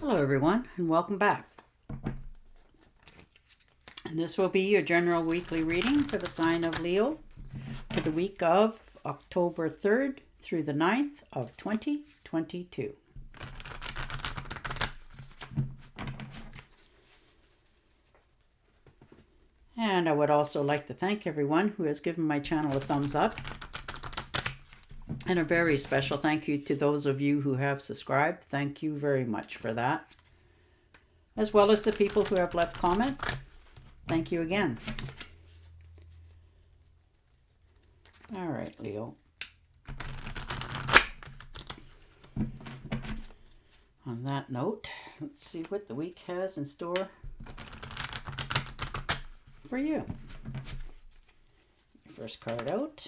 Hello everyone and welcome back. And this will be your general weekly reading for the sign of Leo for the week of October 3rd through the 9th of 2022. And I would also like to thank everyone who has given my channel a thumbs up. And a very special thank you to those of you who have subscribed. Thank you very much for that. As well as the people who have left comments. Thank you again. All right, Leo. On that note, let's see what the week has in store for you. First card out.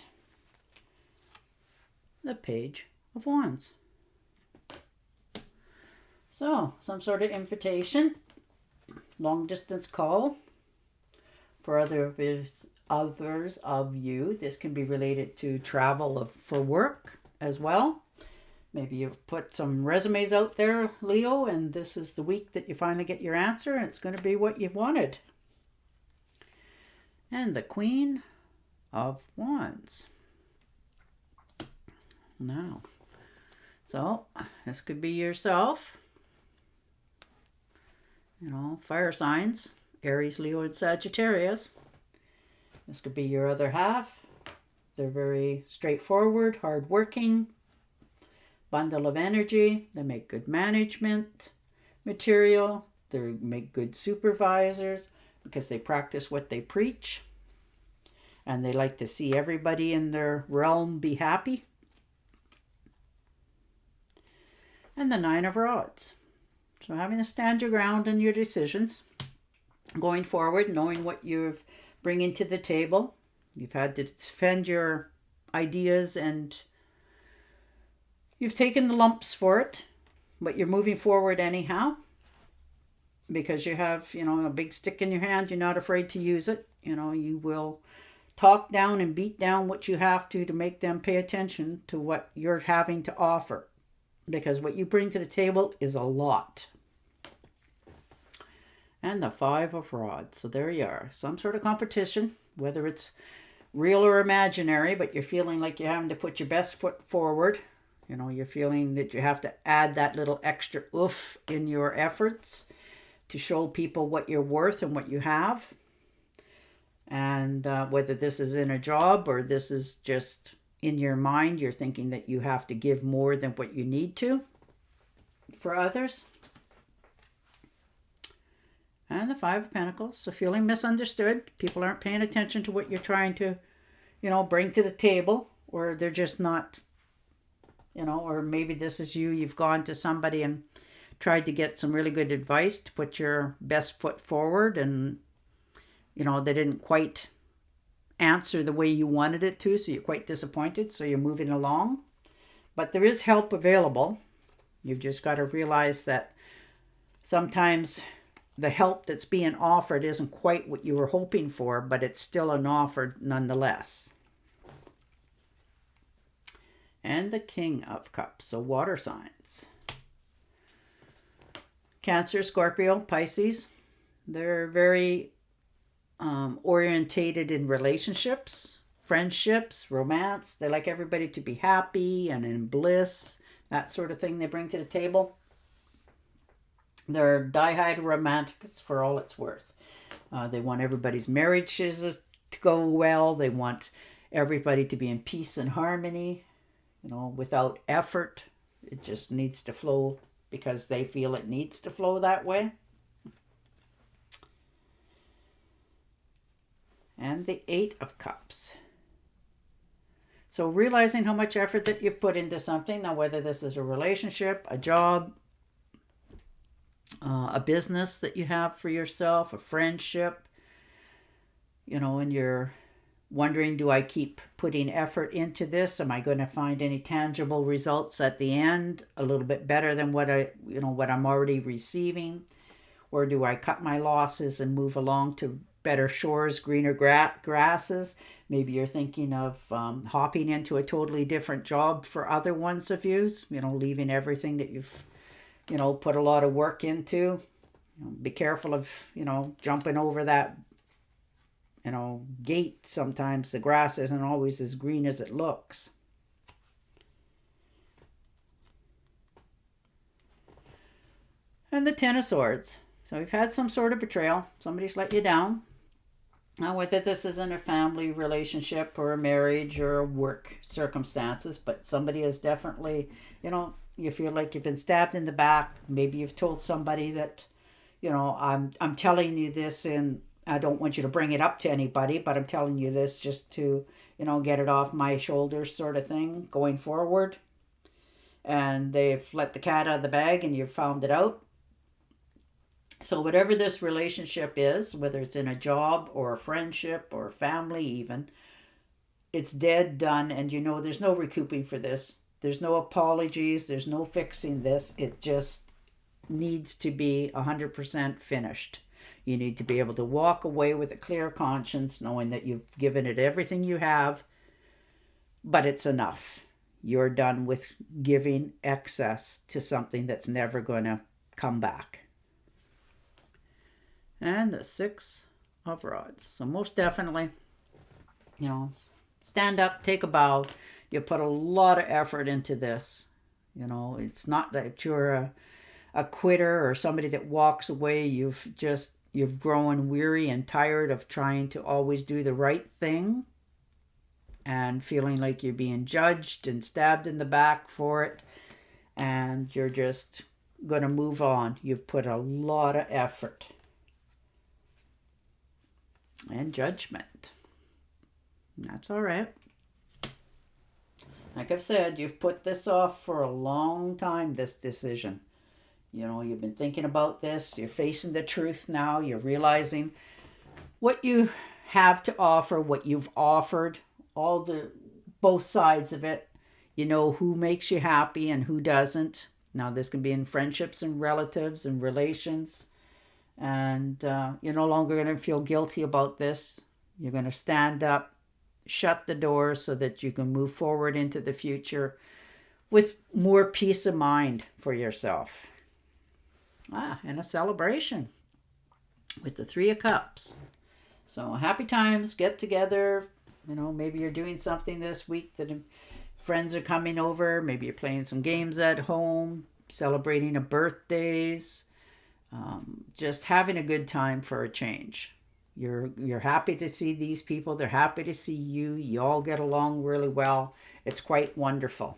The Page of Wands. So, some sort of invitation, long distance call. For others of you, this can be related to travel for work as well. Maybe you've put some resumes out there, Leo, and this is the week that you finally get your answer, and it's going to be what you wanted. And the Queen of Wands. Now, so this could be yourself, fire signs, Aries, Leo, and Sagittarius. This could be your other half. They're very straightforward, hardworking, bundle of energy. They make good management material. They make good supervisors because they practice what they preach. And they like to see everybody in their realm be happy. And the Nine of Rods. So having to stand your ground in your decisions. Going forward, knowing what you're bringing to the table. You've had to defend your ideas and you've taken the lumps for it. But you're moving forward anyhow. Because you have, a big stick in your hand. You're not afraid to use it. You will talk down and beat down what you have to make them pay attention to what you're having to offer. Because what you bring to the table is a lot. And the Five of Rods. So there you are. Some sort of competition, whether it's real or imaginary, but you're feeling like you're having to put your best foot forward. You're feeling that you have to add that little extra oof in your efforts to show people what you're worth and what you have. And whether this is in a job or this is just in your mind, you're thinking that you have to give more than what you need to for others. And the Five of Pentacles. So feeling misunderstood. People aren't paying attention to what you're trying to, bring to the table. Or they're just not, or maybe this is you. You've gone to somebody and tried to get some really good advice to put your best foot forward. And, they didn't quite answer the way you wanted it to, so you're quite disappointed, so you're moving along. But there is help available. You've just got to realize that sometimes the help that's being offered isn't quite what you were hoping for, but it's still an offer nonetheless. And the King of Cups, so water signs. Cancer, Scorpio, Pisces. They're very orientated in relationships, friendships, romance. They like everybody to be happy and in bliss, that sort of thing they bring to the table. They're die-hard romantics for all it's worth. They want everybody's marriages to go well. They want everybody to be in peace and harmony, without effort. It just needs to flow because they feel it needs to flow that way. And the Eight of Cups. So realizing how much effort that you've put into something. Now, whether this is a relationship, a job, a business that you have for yourself, a friendship, and you're wondering, do I keep putting effort into this? Am I going to find any tangible results at the end? A little bit better than what I'm already receiving? Or do I cut my losses and move along to better shores, greener grasses? Maybe you're thinking of hopping into a totally different job for other ones of you, leaving everything that you've put a lot of work into. Be careful of, jumping over that, gate. Sometimes the grass isn't always as green as it looks. And the Ten of Swords. So you've had some sort of betrayal. Somebody's let you down. Now, whether this is in a family relationship or a marriage or a work circumstances, but somebody has definitely, you feel like you've been stabbed in the back. Maybe you've told somebody that, I'm telling you this, and I don't want you to bring it up to anybody, but I'm telling you this just to, get it off my shoulders, sort of thing, going forward. And they've let the cat out of the bag and you've found it out. So whatever this relationship is, whether it's in a job or a friendship or a family even, it's dead, done, and there's no recouping for this. There's no apologies. There's no fixing this. It just needs to be 100% finished. You need to be able to walk away with a clear conscience, knowing that you've given it everything you have, but it's enough. You're done with giving excess to something that's never going to come back. And the Six of Rods. So most definitely, stand up, take a bow. You put a lot of effort into this. It's not that you're a quitter or somebody that walks away. You've grown weary and tired of trying to always do the right thing and feeling like you're being judged and stabbed in the back for it. And you're just going to move on. You've put a lot of effort. And Judgment. That's all right. Like I've said, you've put this off for a long time, this decision. You've been thinking about this. You're facing the truth now. You're realizing what you have to offer, what you've offered, both sides of it. Who makes you happy and who doesn't. Now, this can be in friendships and relatives and relations. And you're no longer going to feel guilty about this. You're going to stand up, shut the door so that you can move forward into the future with more peace of mind for yourself. And a celebration with the Three of Cups. So happy times, get together. Maybe you're doing something this week that friends are coming over. Maybe you're playing some games at home, celebrating a birthdays. Just having a good time for a change. You're happy to see these people. They're happy to see you. You all get along really well. It's quite wonderful.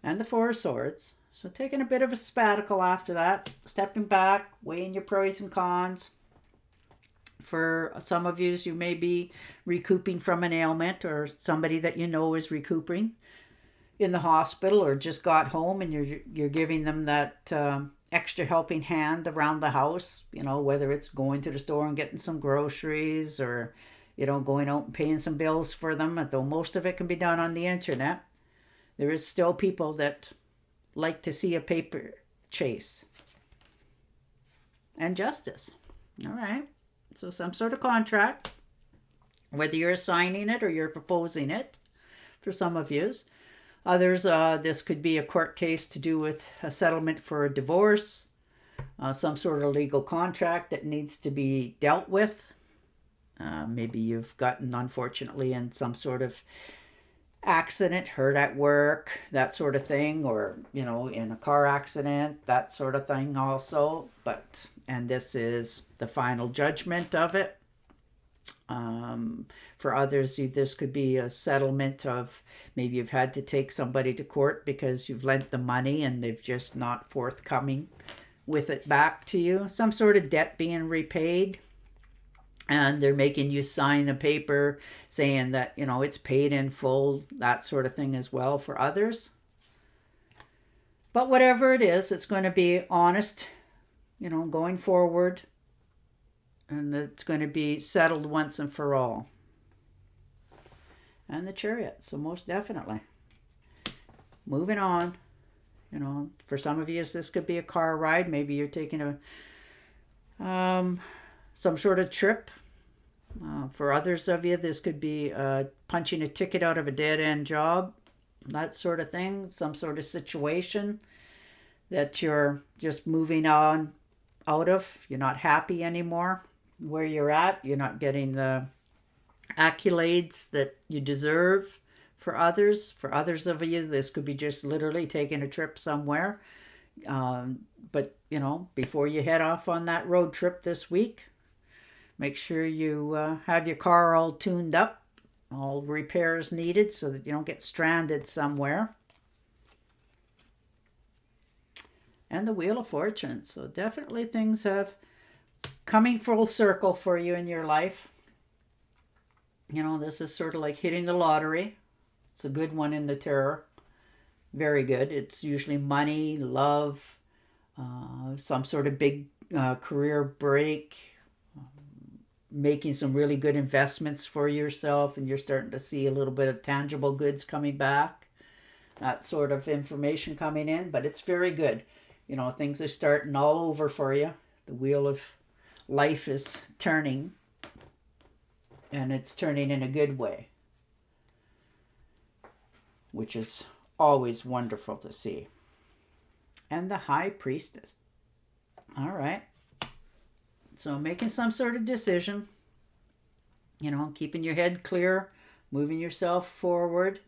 And the Four of Swords. So taking a bit of a sabbatical after that. Stepping back, weighing your pros and cons. For some of you may be recouping from an ailment, or somebody that is recouping in the hospital or just got home, and you're giving them that extra helping hand around the house, whether it's going to the store and getting some groceries or, going out and paying some bills for them. Though most of it can be done on the internet, there is still people that like to see a paper chase. And Justice. All right. So some sort of contract, whether you're signing it or you're proposing it for some of yous. Others, this could be a court case to do with a settlement for a divorce, some sort of legal contract that needs to be dealt with. Maybe you've gotten, unfortunately, in some sort of accident, hurt at work, that sort of thing, or, in a car accident, that sort of thing also. And this is the final judgment of it. For others, this could be a settlement of maybe you've had to take somebody to court because you've lent the money and they've just not forthcoming with it back to you. Some sort of debt being repaid. And they're making you sign a paper saying that, it's paid in full, that sort of thing as well for others. But whatever it is, it's going to be honest, going forward. And it's going to be settled once and for all. And the Chariot. So most definitely. Moving on. For some of you, this could be a car ride. Maybe you're taking some sort of trip. For others of you, this could be punching a ticket out of a dead-end job. That sort of thing. Some sort of situation. that you're just moving on out of. You're not happy anymore where you're at. You're not getting the accolades that you deserve for others. For others of you, this could be just literally taking a trip somewhere. But, before you head off on that road trip this week, make sure you have your car all tuned up, all repairs needed so that you don't get stranded somewhere. And the Wheel of Fortune. So definitely things have coming full circle for you in your life. This is sort of like hitting the lottery. It's a good one in the tarot. Very good. It's usually money, love, some sort of big career break, making some really good investments for yourself, and you're starting to see a little bit of tangible goods coming back. That sort of information coming in, but it's very good. Things are starting all over for you. The wheel of life is turning, and it's turning in a good way, which is always wonderful to see. And the High Priestess. All right. So making some sort of decision, keeping your head clear, moving yourself forward.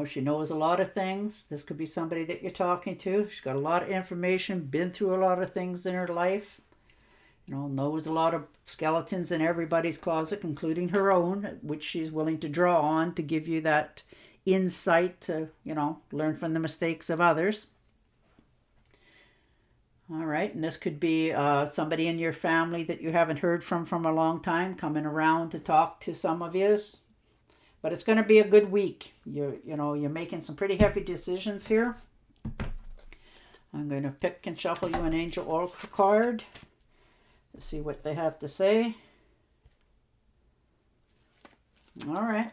She knows a lot of things. This could be somebody that you're talking to. She's got a lot of information, been through a lot of things in her life. Knows a lot of skeletons in everybody's closet, including her own, which she's willing to draw on to give you that insight to, learn from the mistakes of others. All right, and this could be somebody in your family that you haven't heard from a long time, coming around to talk to some of yous. But it's going to be a good week. You're making some pretty heavy decisions here. I'm going to pick and shuffle you an Angel Oracle card to see what they have to say. All right.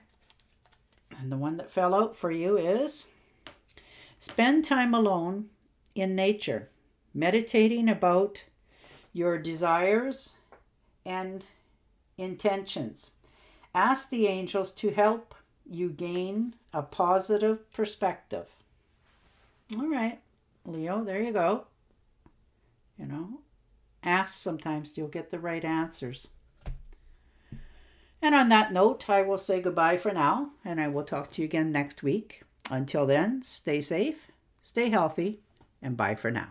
And the one that fell out for you is spend time alone in nature, meditating about your desires and intentions. Ask the angels to help you gain a positive perspective. All right, Leo, there you go. Ask sometimes, you'll get the right answers. And on that note, I will say goodbye for now, and I will talk to you again next week. Until then, stay safe, stay healthy, and bye for now.